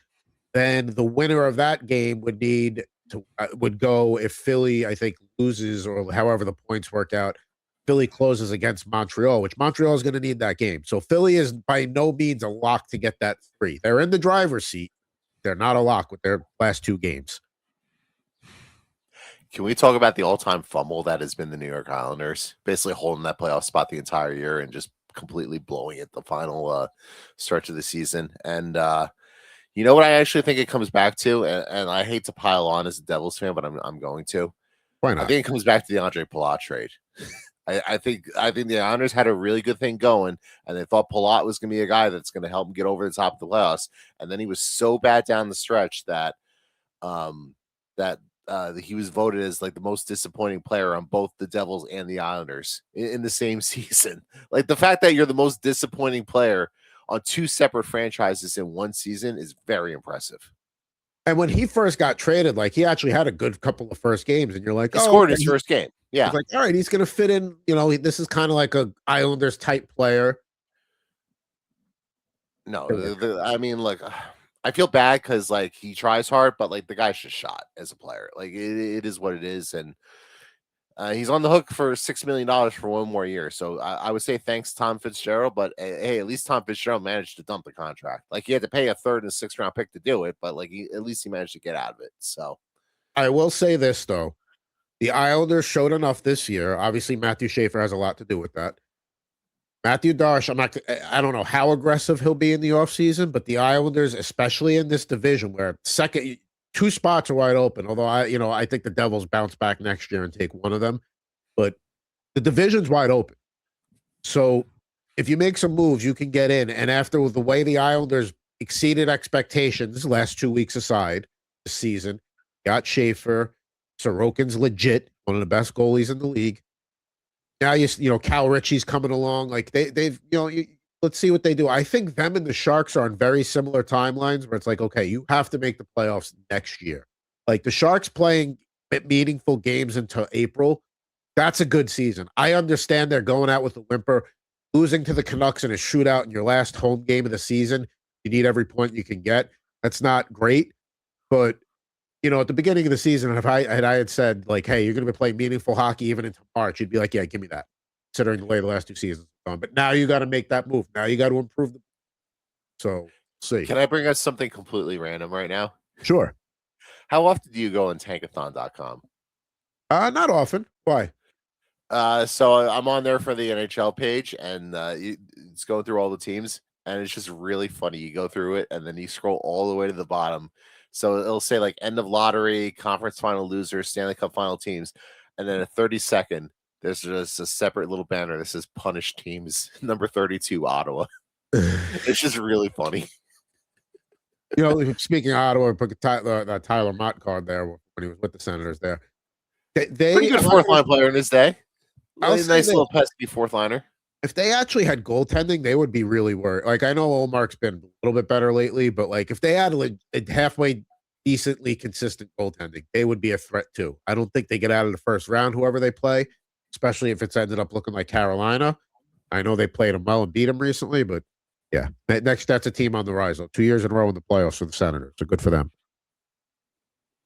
then the winner of that game would go. If Philly, I think, loses, or however the points work out, Philly closes against Montreal, which Montreal is going to need that game. So Philly is by no means a lock to get that 3. They're in the driver's seat. They're not a lock with their last 2 games. Can we talk about the all-time fumble that has been the New York Islanders, basically holding that playoff spot the entire year and just completely blowing it the final stretch of the season? And you know what I actually think it comes back to, and I hate to pile on as a Devils fan, but I'm going to. Why not? I think it comes back to the Andre Palat trade. I think the Islanders had a really good thing going, and they thought Palat was going to be a guy that's going to help them get over the top of the playoffs. And then he was so bad down the stretch that he was voted as like the most disappointing player on both the Devils and the Islanders in the same season. Like the fact that you're the most disappointing player on 2 separate franchises in one season is very impressive. And when he first got traded, like he actually had a good couple of first games, and you're like, he scored his first game. Yeah, it's like, all right, he's going to fit in. This is kind of like a Islanders type player. No, I mean, like, I feel bad because like he tries hard, but like the guy's just shot as a player. Like it is what it is, and he's on the hook for $6 million for 1 more year. So I would say thanks Tom Fitzgerald, but hey, at least Tom Fitzgerald managed to dump the contract. Like he had to pay a 3rd and 6th round pick to do it, but like at least he managed to get out of it. So I will say this though. The Islanders showed enough this year. Obviously, Matthew Schaefer has a lot to do with that. Matthew Darsh, I don't know how aggressive he'll be in the offseason, but the Islanders, especially in this division where 2 spots are wide open, although I think the Devils bounce back next year and take one of them, but the division's wide open. So if you make some moves, you can get in. And after the way the Islanders exceeded expectations last 2 weeks aside this season, got Schaefer, Sorokin's legit, one of the best goalies in the league. Now Cal Ritchie's coming along. Like they've let's see what they do. I think them and the Sharks are on very similar timelines where it's like, okay, you have to make the playoffs next year. Like the Sharks playing meaningful games until April, that's a good season. I understand they're going out with a whimper, losing to the Canucks in a shootout in your last home game of the season. You need every point you can get. That's not great, but at the beginning of the season, if I had said like, "Hey, you're going to be playing meaningful hockey even into March," you'd be like, "Yeah, give me that." Considering the way the last 2 seasons have gone, but now you got to make that move. Now you got to improve. So see, Can I bring us something completely random right now? sure. How often do you go on tankathon.com? Not often. Why? So I'm on there for the NHL page, and it's going through all the teams, and it's just really funny. You go through it, and then you scroll all the way to the bottom. So it'll say like end of lottery, conference final losers, Stanley Cup final teams, and then a 30-second, there's just a separate little banner that says punished teams, number 32, Ottawa. It's just really funny. Speaking of Ottawa, put that Tyler Mott card there when he was with the Senators. There, Pretty good fourth line player in his day. I'll Really say nice this. little pesky fourth liner. If they actually had goaltending, they would be really worried. Like, I know Olmark's been a little bit better lately, but like if they had a halfway decently consistent goaltending, they would be a threat too. I don't think they get out of the first round, whoever they play, especially if it's ended up looking like Carolina. I know they played them well and beat them recently, but yeah, that's a team on the rise. 2 years in a row in the playoffs for the Senators. So good for them.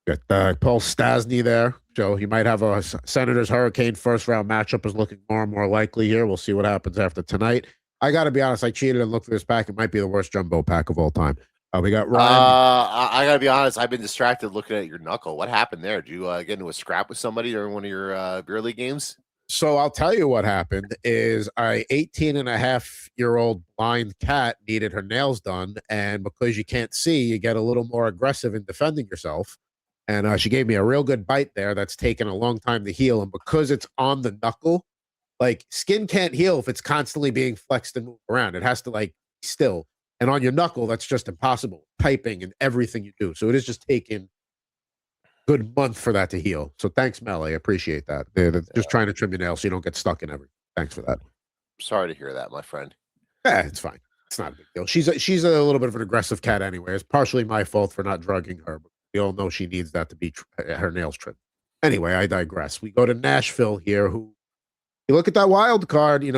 Got Paul Stastny there. So you might have a Senators Hurricane first round matchup is looking more and more likely here. We'll see what happens after tonight. I got to be honest. I cheated and looked through this pack. It might be the worst jumbo pack of all time. We got Ryan. I got to be honest. I've been distracted looking at your knuckle. What happened there? Did you get into a scrap with somebody during one of your beer league games? So I'll tell you what happened is 18-and-a-half-year-old blind cat needed her nails done. And because you can't see, you get a little more aggressive in defending yourself. And she gave me a real good bite there that's taken a long time to heal. And because it's on the knuckle, like skin can't heal if it's constantly being flexed and moved around. It has to like be still. And on your knuckle, that's just impossible. Piping and everything you do. So it is just taking a good month for that to heal. So thanks, Mel. I appreciate that. They're just trying to trim your nails so you don't get stuck in everything. Thanks for that. Sorry to hear that, my friend. Yeah, it's fine. It's not a big deal. She's a little bit of an aggressive cat anyway. It's partially my fault for not drugging her. But we all know she needs that to be her nails trimmed. Anyway, I digress. We go to Nashville here. Who you look at that wild card?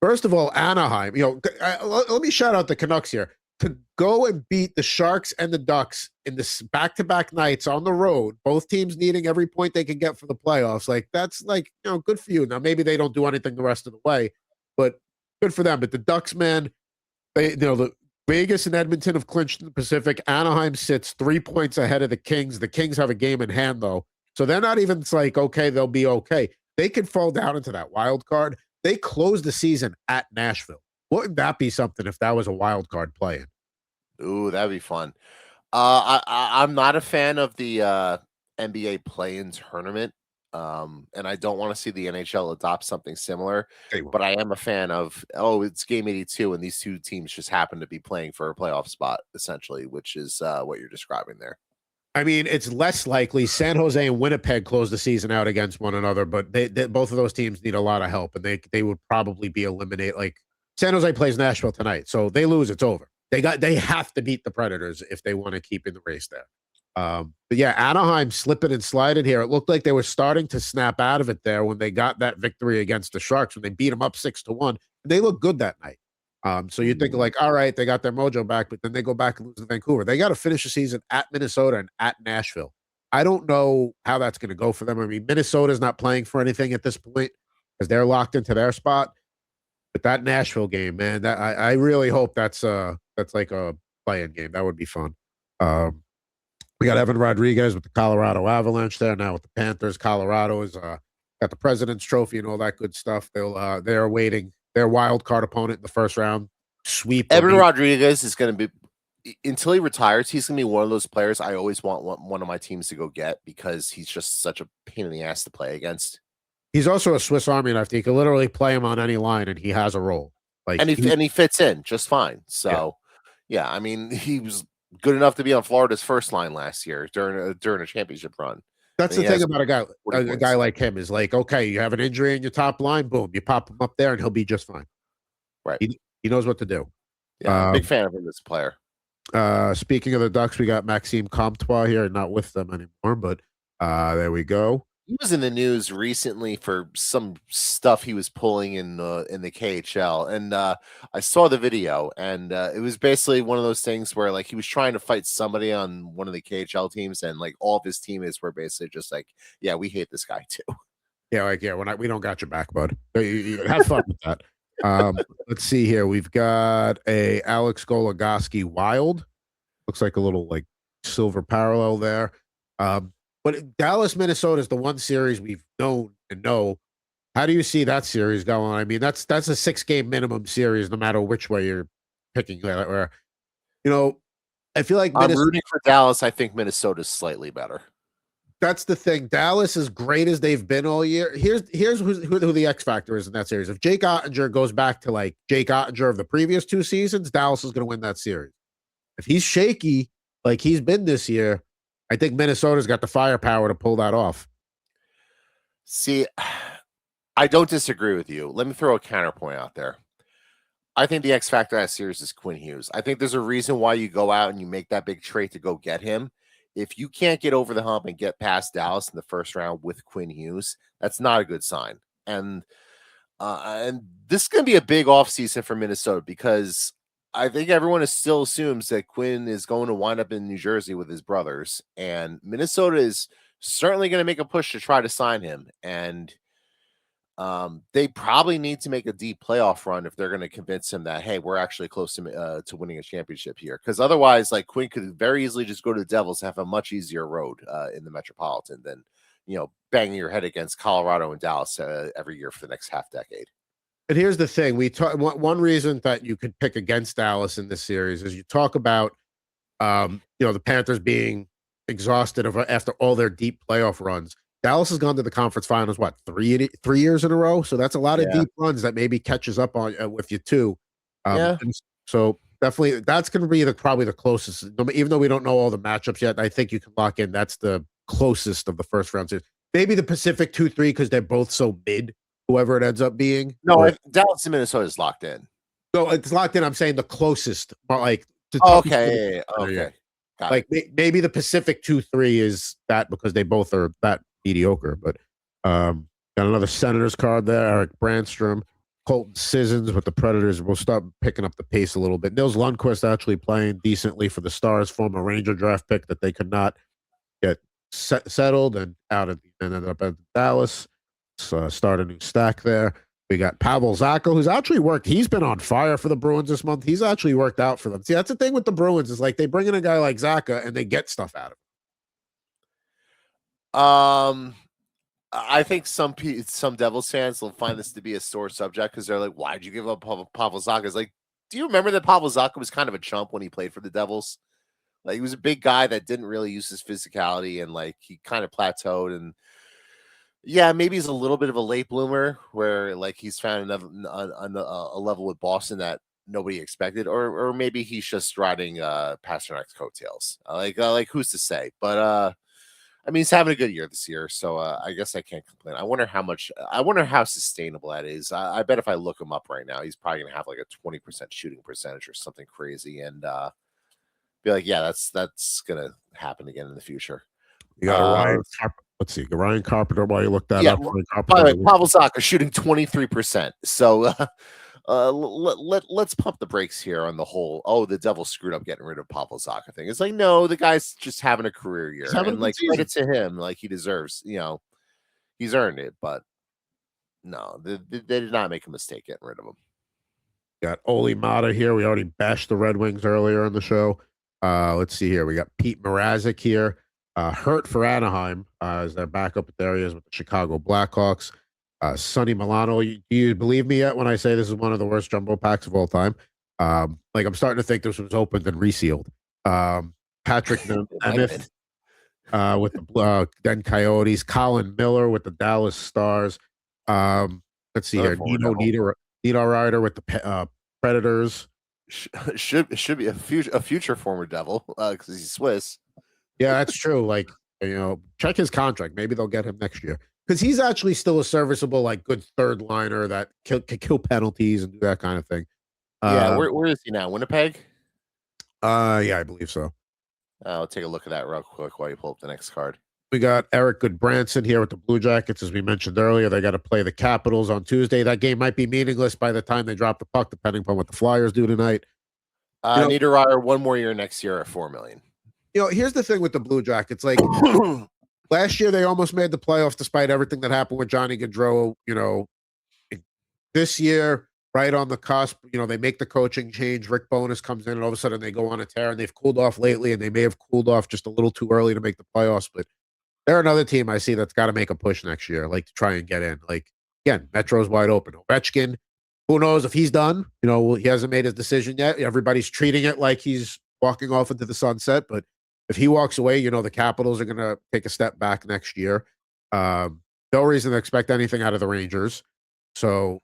First of all, Anaheim. Let me shout out the Canucks here to go and beat the Sharks and the Ducks in this back-to-back nights on the road. Both teams needing every point they can get for the playoffs. Like that's good for you. Now maybe they don't do anything the rest of the way, but good for them. But the Ducks, man, the Vegas and Edmonton have clinched in the Pacific. Anaheim sits 3 points ahead of the Kings. The Kings have a game in hand, though. So they're not even like, okay, they'll be okay. They could fall down into that wild card. They close the season at Nashville. Wouldn't that be something if that was a wild card playing? Ooh, that'd be fun. I'm not a fan of the NBA play-in tournament. And I don't want to see the NHL adopt something similar, but I am a fan of, it's game 82 and these two teams just happen to be playing for a playoff spot, essentially, which is what you're describing there. I mean, it's less likely. San Jose and Winnipeg close the season out against one another, but they both of those teams need a lot of help, and they would probably be eliminated. Like San Jose plays Nashville tonight, so they lose, it's over. They have to beat the Predators if they want to keep in the race there. But yeah, Anaheim slipping and sliding here. It looked like they were starting to snap out of it there when they got that victory against the Sharks when they beat them up 6-1. They looked good that night. So you think like, all right, they got their mojo back, but then they go back and lose to Vancouver. They got to finish the season at Minnesota and at Nashville. I don't know how that's going to go for them. I mean, Minnesota's not playing for anything at this point because they're locked into their spot. But that Nashville game, man, that I really hope that's like a play-in game. That would be fun. We got Evan Rodriguez with the Colorado Avalanche there now with the Panthers. Colorado is got the President's Trophy and all that good stuff. They're awaiting their wild card opponent in the first round. Sweep. Evan Rodriguez is going to be, until he retires, he's going to be one of those players I always want one of my teams to go get because he's just such a pain in the ass to play against. He's also a Swiss Army knife. You can literally play him on any line and he has a role. Like and he fits in just fine. So yeah, I mean, he was good enough to be on Florida's first line last year during a championship run. That's the thing about a guy like him is like, okay, you have an injury in your top line, boom, you pop him up there and he'll be just fine. Right. He knows what to do. Yeah, big fan of him as a player. Speaking of the Ducks, we got Maxime Comtois here, not with them anymore, but there we go. He was in the news recently for some stuff he was pulling in the KHL, and I saw the video, and it was basically one of those things where like he was trying to fight somebody on one of the KHL teams, and like all of his teammates were basically just like, "Yeah, we hate this guy too." Yeah, like we don't got your back, bud. You have fun with that. Let's see here. We've got a Alex Goligoski Wild. Looks like a little like silver parallel there. But Dallas, Minnesota is the one series we've known and know. How do you see that series going? I mean, that's a 6-game minimum series, no matter which way you're picking. Where you know, I feel like I'm Minnesota. rooting for Dallas. I think Minnesota's slightly better. That's the thing. Dallas, as great as they've been all year, here's who the X factor is in that series. If Jake Ottinger goes back to like Jake Ottinger of the previous 2 seasons, Dallas is going to win that series. If he's shaky like he's been this year, I think Minnesota's got the firepower to pull that off. See, I don't disagree with you. Let me throw a counterpoint out there. I think the X factor of that series is Quinn Hughes. I think there's a reason why you go out and you make that big trade to go get him. If you can't get over the hump and get past Dallas in the first round with Quinn Hughes, that's not a good sign. And this is going to be a big offseason for Minnesota because I think everyone still assumes that Quinn is going to wind up in New Jersey with his brothers, and Minnesota is certainly going to make a push to try to sign him. And they probably need to make a deep playoff run if they're going to convince him that, hey, we're actually close to winning a championship here. Because otherwise, like Quinn could very easily just go to the Devils and have a much easier road in the Metropolitan than banging your head against Colorado and Dallas every year for the next half decade. But here's the thing: one reason that you could pick against Dallas in this series is you talk about the Panthers being exhausted after all their deep playoff runs. Dallas has gone to the conference finals, what, 3 years in a row? So that's a lot of deep runs that maybe catches up on with you too. So definitely that's going to be probably the closest. Even though we don't know all the matchups yet, I think you can lock in that's the closest of the first round series. Maybe the Pacific 2-3 because they're both so mid. Whoever it ends up being. No, Dallas and Minnesota is locked in. So it's locked in. I'm saying the closest, like okay. Like maybe the Pacific 2-3 is that because they both are that mediocre. But got another Senators card there. Eric Brandstrom, Colton Sissons with the Predators. We'll start picking up the pace a little bit. Nils Lundqvist actually playing decently for the Stars, former Ranger draft pick that they could not get settled and ended up at Dallas. Start a new stack there. We got Pavel Zacha, who's actually worked. He's been on fire for the Bruins this month. He's actually worked out for them. See, that's the thing with the Bruins is like they bring in a guy like Zacha and they get stuff out of him. I think some Devils fans will find this to be a sore subject because they're like, "Why'd you give up Pavel Zacha?" It's like, do you remember that Pavel Zacha was kind of a chump when he played for the Devils? Like he was a big guy that didn't really use his physicality and like he kind of plateaued and. Yeah, maybe he's a little bit of a late bloomer where like he's found a level with Boston that nobody expected, or maybe he's just riding Pasternak's coattails. Like who's to say? But I mean he's having a good year this year, so I guess I can't complain. I wonder how sustainable that is. I bet if I look him up right now, he's probably gonna have like a 20% shooting percentage or something crazy, and be like, yeah, that's gonna happen again in the future. You got Ryan. Let's see, Ryan Carpenter. While you look that up, by the way, Pavel Zacha shooting 23%. So let's pump the brakes here on the whole. Oh, the Devils screwed up getting rid of Pavel Zacha thing. It's like no, the guy's just having a career year, and like credit to him, like he deserves. He's earned it. But no, they did not make a mistake getting rid of him. Got Oli Mata here. We already bashed the Red Wings earlier in the show. Let's see here. We got Pete Mrazek here. Hurt for Anaheim as their backup at the areas with the Chicago Blackhawks. Sonny Milano. Do you believe me yet when I say this is one of the worst jumbo packs of all time? Like I'm starting to think this was opened and resealed. Patrick Nemeth with the Den Coyotes. Colin Miller with the Dallas Stars. Let's see here. Nino Ryder with the Predators. Should be a future former Devil because he's Swiss. Yeah, that's true. Like, check his contract. Maybe they'll get him next year because he's actually still a serviceable, like, good third liner that can kill penalties and do that kind of thing. Yeah, where is he now? Winnipeg? Yeah, I believe so. I'll take a look at that real quick while you pull up the next card. We got Eric Goodbranson here with the Blue Jackets. As we mentioned earlier, they got to play the Capitals on Tuesday. That game might be meaningless by the time they drop the puck, depending upon what the Flyers do tonight. Niederreiter 1 more year next year at $4 million. Here's the thing with the Blue Jackets. Like last year, they almost made the playoffs despite everything that happened with Johnny Gaudreau. This year, right on the cusp, they make the coaching change. Rick Bowness comes in, and all of a sudden they go on a tear, and they've cooled off lately, and they may have cooled off just a little too early to make the playoffs. But they're another team I see that's got to make a push next year, like to try and get in. Like, again, Metro's wide open. Ovechkin, who knows if he's done? He hasn't made his decision yet. Everybody's treating it like he's walking off into the sunset. But if he walks away, the Capitals are going to take a step back next year. No reason to expect anything out of the Rangers. So,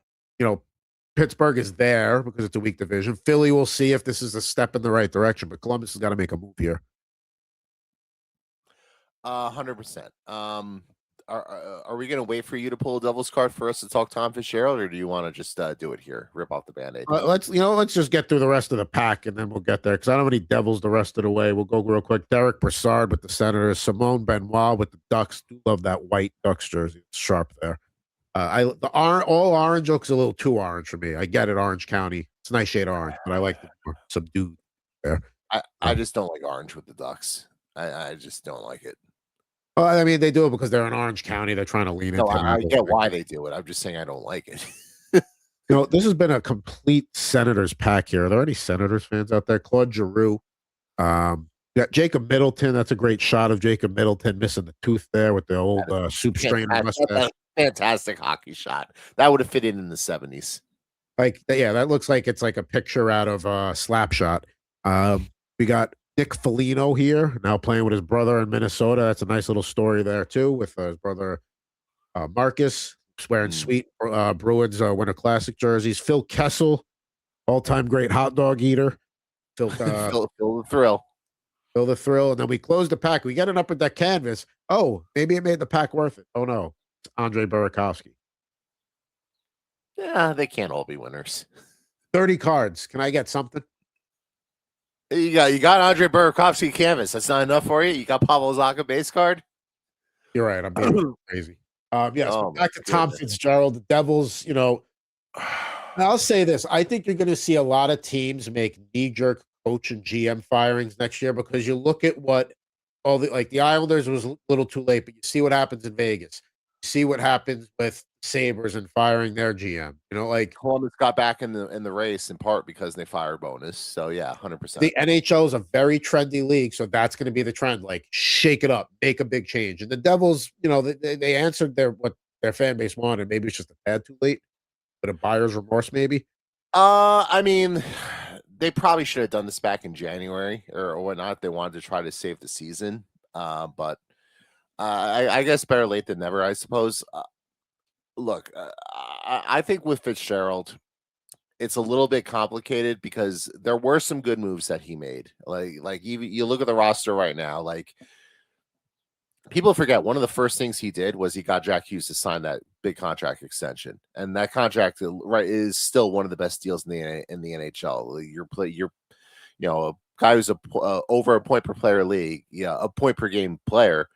Pittsburgh is there because it's a weak division. Philly, will see if this is a step in the right direction, but Columbus has got to make a move here. 100%. Are we going to wait for you to pull a devil's card for us to talk Tom Fitzgerald, or do you want to just do it here, rip off the Band-Aid? Let's just get through the rest of the pack, and then we'll get there because I don't have any Devils the rest of the way. We'll go real quick. Derek Brassard with the Senators, Simone Benoit with the Ducks. Do love that white Ducks jersey. It's sharp there. All orange looks a little too orange for me. I get it, Orange County. It's a nice shade of orange, but I like the more subdued there. I just don't like orange with the Ducks. I just don't like it. Well, I mean, they do it because they're in Orange County. They're trying to lean into it. I get why they do it. I'm just saying I don't like it. This has been a complete Senators pack here. Are there any Senators fans out there? Claude Giroux. Got Jacob Middleton. That's a great shot of Jacob Middleton missing the tooth there with the old soup strainer mustache. Fantastic hockey shot. That would have fit in the 70s. That looks like it's like a picture out of Slapshot. We got Nick Foligno here, now playing with his brother in Minnesota. That's a nice little story there, too, with his brother Marcus, wearing sweet Bruins Winter Classic jerseys. Phil Kessel, all-time great hot dog eater. Phil the Thrill. Phil the Thrill. And then we close the pack. We get it up with that canvas. Oh, maybe it made the pack worth it. Oh, no. It's Andre Burakovsky. Yeah, they can't all be winners. 30 cards. Can I get something? You got Andre Burakovsky canvas. That's not enough for you. You got Pavel Zacha base card. You're right. I'm being crazy. Back to Tom Fitzgerald. The Devils. I'll say this. I think you're going to see a lot of teams make knee-jerk coach and GM firings next year because you look at what the Islanders was a little too late, but you see what happens in Vegas. You see what happens with Sabres and firing their GM. Columbus got back in the race in part because they fired Bonus. So yeah, 100%. The NHL is a very trendy league, so that's going to be the trend. Like, shake it up, make a big change. And the Devils, they answered what their fan base wanted. Maybe it's just a tad too late, but a buyer's remorse, maybe. I mean, they probably should have done this back in January or whatnot. If they wanted to try to save the season, but I guess better late than never, I suppose. Look, I think with Fitzgerald, it's a little bit complicated because there were some good moves that he made. Like even you look at the roster right now, like people forget one of the first things he did was he got Jack Hughes to sign that big contract extension, and that contract is still one of the best deals in the NHL. You're a guy who's over a point per player league, a point per game player.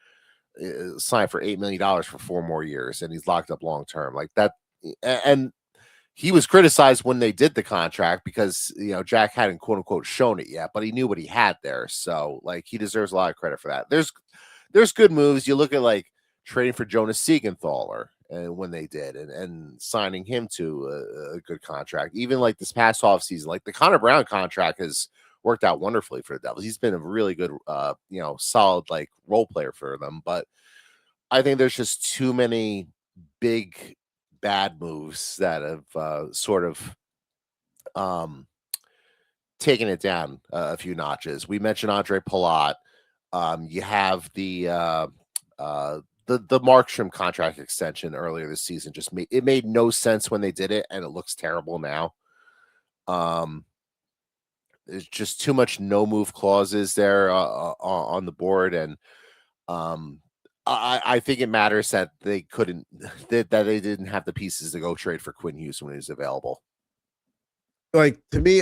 Signed for $8 million for 4 more years, and he's locked up long term like that. And he was criticized when they did the contract because Jack hadn't quote unquote shown it yet, but he knew what he had there. So he deserves a lot of credit for that. There's good moves. You look at trading for Jonas Siegenthaler and when they did, and signing him to a good contract. Even this past offseason, the Connor Brown contract has worked out wonderfully for the Devils. He's been a really good, solid role player for them. But I think there's just too many big bad moves that have sort of taken it down a few notches. We mentioned Andre Palat. You have the Markstrom contract extension earlier this season. It made no sense when they did it, and it looks terrible now. There's just too much no move clauses there on the board, and I think it matters that they couldn't that they didn't have the pieces to go trade for Quinn Hughes when he was available. To me,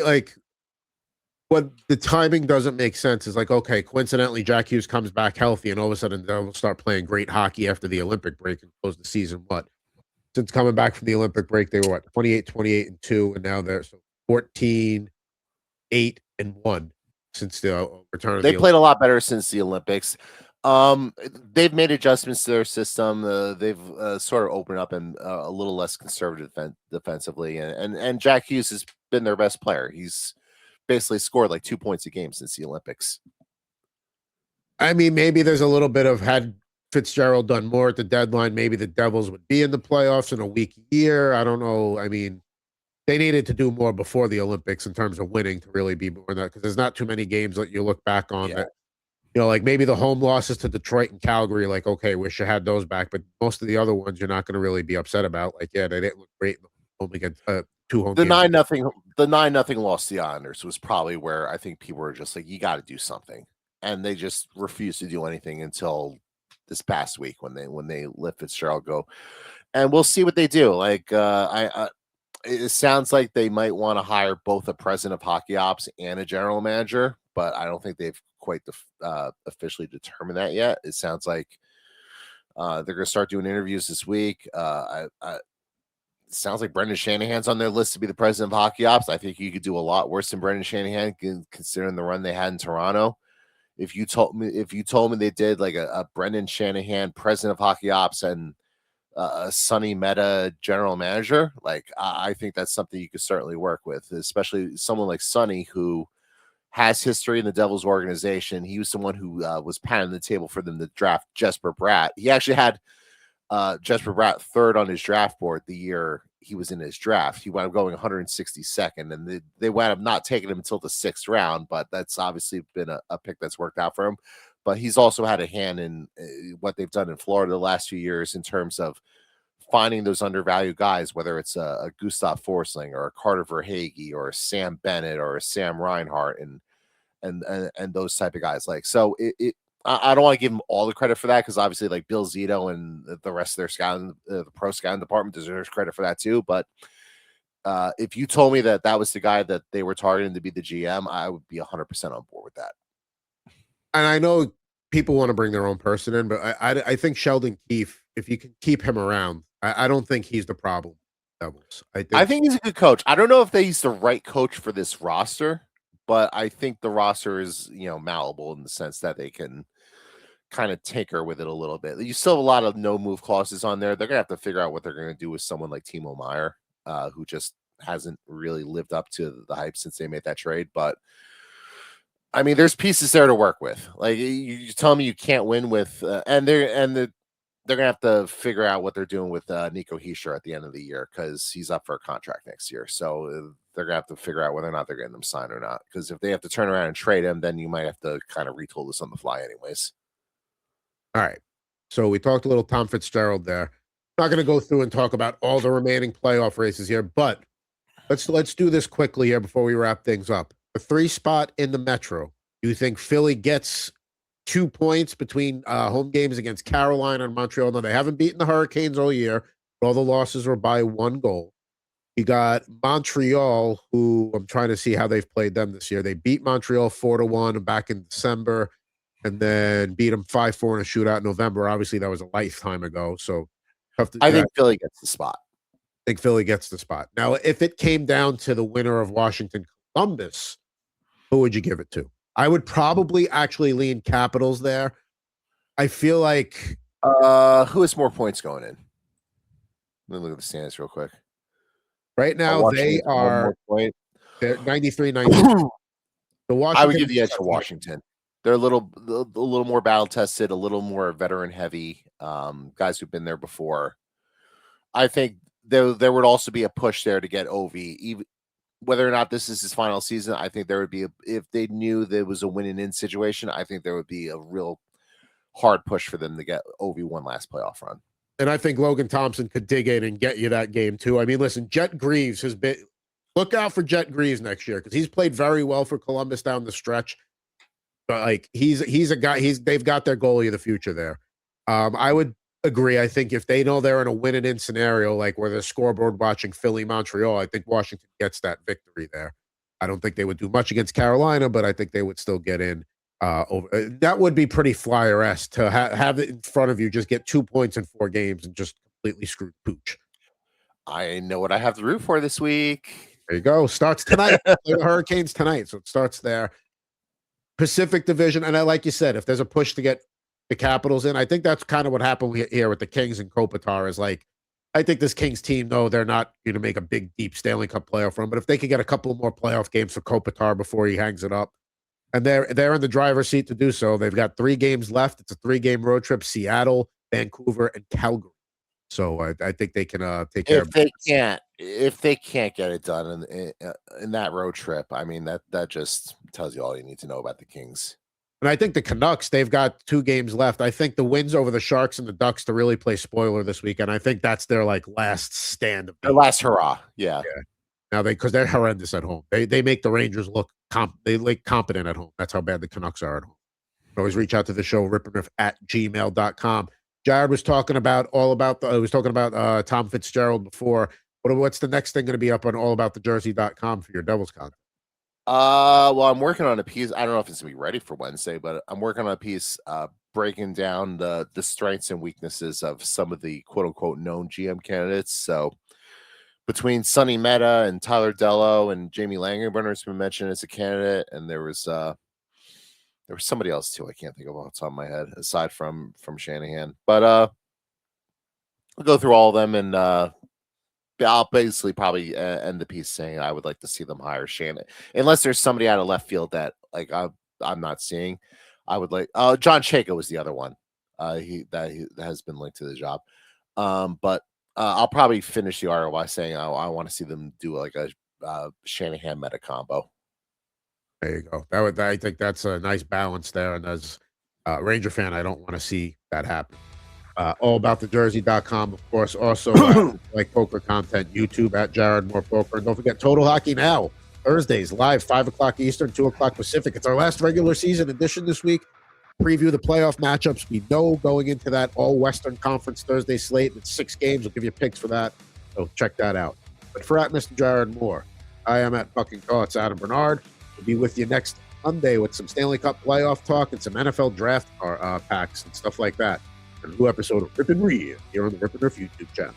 what the timing doesn't make sense is like, okay, coincidentally, Jack Hughes comes back healthy, and all of a sudden they'll start playing great hockey after the Olympic break and close the season. What since coming back from the Olympic break, they were what 28-28-2, and now they're 14-8-1 since the return of They the played a lot better since the Olympics. They've made adjustments to their system. They've sort of opened up and a little less conservative defensively, and Jack Hughes has been their best player. He's basically scored like 2 points a game since the Olympics. I mean, maybe there's a little bit of had Fitzgerald done more at the deadline, maybe the Devils would be in the playoffs in a weak year. I don't know. I mean, they needed to do more before the Olympics in terms of winning to really be more than that because there's not too many games that you look back on that, like maybe the home losses to Detroit and Calgary, like, okay, wish you had those back. But most of the other ones you're not going to really be upset about. Like, yeah, they didn't look great in the home against two home The games. 9-0 loss to the Islanders was probably where I think people were just like, you got to do something. And they just refused to do anything until this past week when they let Fitzgerald go. And we'll see what they do. Like, it sounds like they might want to hire both a president of hockey ops and a general manager, but I don't think they've quite officially determined that yet. It sounds like they're going to start doing interviews this week. It sounds like Brendan Shanahan's on their list to be the president of hockey ops. I think you could do a lot worse than Brendan Shanahan considering the run they had in Toronto. If you told me they did like a Brendan Shanahan president of hockey ops and a Sonny Meta general manager, like I think that's something you could certainly work with, especially someone like Sonny who has history in the Devils organization. He was someone who was pounding the table for them to draft Jesper Bratt. He actually had Jesper Bratt third on his draft board the year he was in his draft. He wound up going 162nd, and they wound up not taking him until the 6th round, but that's obviously been a pick that's worked out for him. But he's also had a hand in what they've done in Florida the last few years in terms of finding those undervalued guys, whether it's a Gustav Forsling or a Carter Verhaeghe or a Sam Bennett or a Sam Reinhart and those type of guys. Like, so I don't want to give them all the credit for that because obviously like Bill Zito and the rest of their scouting, the pro scouting department deserves credit for that too. But if you told me that was the guy that they were targeting to be the GM, I would be 100% on board with that. And I know people want to bring their own person in, but I think Sheldon Keefe, if you can keep him around, I don't think he's the problem. Devils. I think he's a good coach. I don't know if he's the right coach for this roster, but I think the roster is, malleable in the sense that they can kind of tinker with it a little bit. You still have a lot of no move clauses on there. They're gonna have to figure out what they're gonna do with someone like Timo Meier, who just hasn't really lived up to the hype since they made that trade. But I mean, there's pieces there to work with. Like you tell me you can't win with, and they're gonna have to figure out what they're doing with Nico Hischier at the end of the year because he's up for a contract next year. So they're gonna have to figure out whether or not they're getting him signed or not. Because if they have to turn around and trade him, then you might have to kind of retool this on the fly, anyways. All right. So we talked a little Tom Fitzgerald there. I'm not going to go through and talk about all the remaining playoff races here, but let's do this quickly here before we wrap things up. The 3 spot in the Metro. Do you think Philly gets 2 points between home games against Carolina and Montreal? No, they haven't beaten the Hurricanes all year. All the losses were by 1 goal. You got Montreal, who I'm trying to see how they've played them this year. They beat Montreal 4-1 back in December, and then beat them 5-4 in a shootout in November. Obviously, that was a lifetime ago. So I think Philly gets the spot. I think Philly gets the spot. Now, if it came down to the winner of Washington Columbus, who would you give it to? I would probably actually lean Capitals there. I feel like who has more points going in? Let me look at the standings real quick. Right now they are they're 93-90. The Washington, I would give the edge to Washington. They're a little more battle tested, a little more veteran heavy. Guys who've been there before. I think there would also be a push there to get Ovi, even whether or not this is his final season. I think there would be if they knew there was a win and in situation. I think there would be a real hard push for them to get Ovi one last playoff run. And I think Logan Thompson could dig in and get you that game too. I mean, listen, Jet Greaves has been. Look out for Jet Greaves next year because he's played very well for Columbus down the stretch. But like he's a guy. They've got their goalie of the future there. I would agree. I think if they know they're in a win and in scenario, like where they're scoreboard watching Philly Montreal, I think Washington gets that victory there. I don't think they would do much against Carolina, but I think they would still get in. That would be pretty Flyer-esque to have it in front of you, just get 2 points in 4 games and just completely screw pooch. I know what I have to root for this week. There you go. Starts tonight. The Hurricanes tonight, so it starts there. Pacific Division, and like you said, if there's a push to get the Capitals in, I think that's kind of what happened here with the Kings and Kopitar. Is like, I think this Kings team, though, they're not going to make a big, deep Stanley Cup playoff run, but if they could get a couple more playoff games for Kopitar before he hangs it up, and they're in the driver's seat to do so. They've got 3 games left. It's a 3-game road trip: Seattle, Vancouver, and Calgary. So I think they can take care of it. If they can't get it done in that road trip, I mean that just tells you all you need to know about the Kings. And I think the Canucks, they've got 2 games left. I think the wins over the Sharks and the Ducks to really play spoiler this weekend. I think that's their like last stand. Their last hurrah. Yeah. Now because they're horrendous at home. They make the Rangers look competent at home. That's how bad the Canucks are at home. You can always reach out to the show, ripnriff@gmail.com. Jared was talking about Tom Fitzgerald before. What's the next thing going to be up on allaboutthejersey.com for your Devils content? Well, I'm working on a piece. I don't know if it's gonna be ready for Wednesday, but I'm working on a piece breaking down the strengths and weaknesses of some of the quote unquote known GM candidates. So between Sonny Mehta and Tyler Dello and Jamie Langenbrunner has been mentioned as a candidate, and there was somebody else too. I can't think of what's on my head aside from Shanahan. But I'll go through all of them, and I'll basically probably end the piece saying I would like to see them hire Shannon, unless there's somebody out of left field that like I'm not seeing. I would like John Chayka was the other one. He has been linked to the job. But I'll probably finish the article by saying I want to see them do like a Shanahan Meta combo. There you go. I think that's a nice balance there. And as a Ranger fan, I don't want to see that happen. Allaboutthejersey.com, of course. Also, like poker content, YouTube @JaredMorePoker. And don't forget Total Hockey Now, Thursdays, live, 5 o'clock Eastern, 2 o'clock Pacific. It's our last regular season edition this week. Preview the playoff matchups. We know going into that All-Western Conference Thursday slate. It's 6 games. We'll give you picks for that. So check that out. But for Mr. Jared Moore, I am at Fucking Thoughts. Adam Bernard. We'll be with you next Monday with some Stanley Cup playoff talk and some NFL draft packs and stuff like that. A new episode of Rip N Riff here on the Rip N Riff YouTube channel.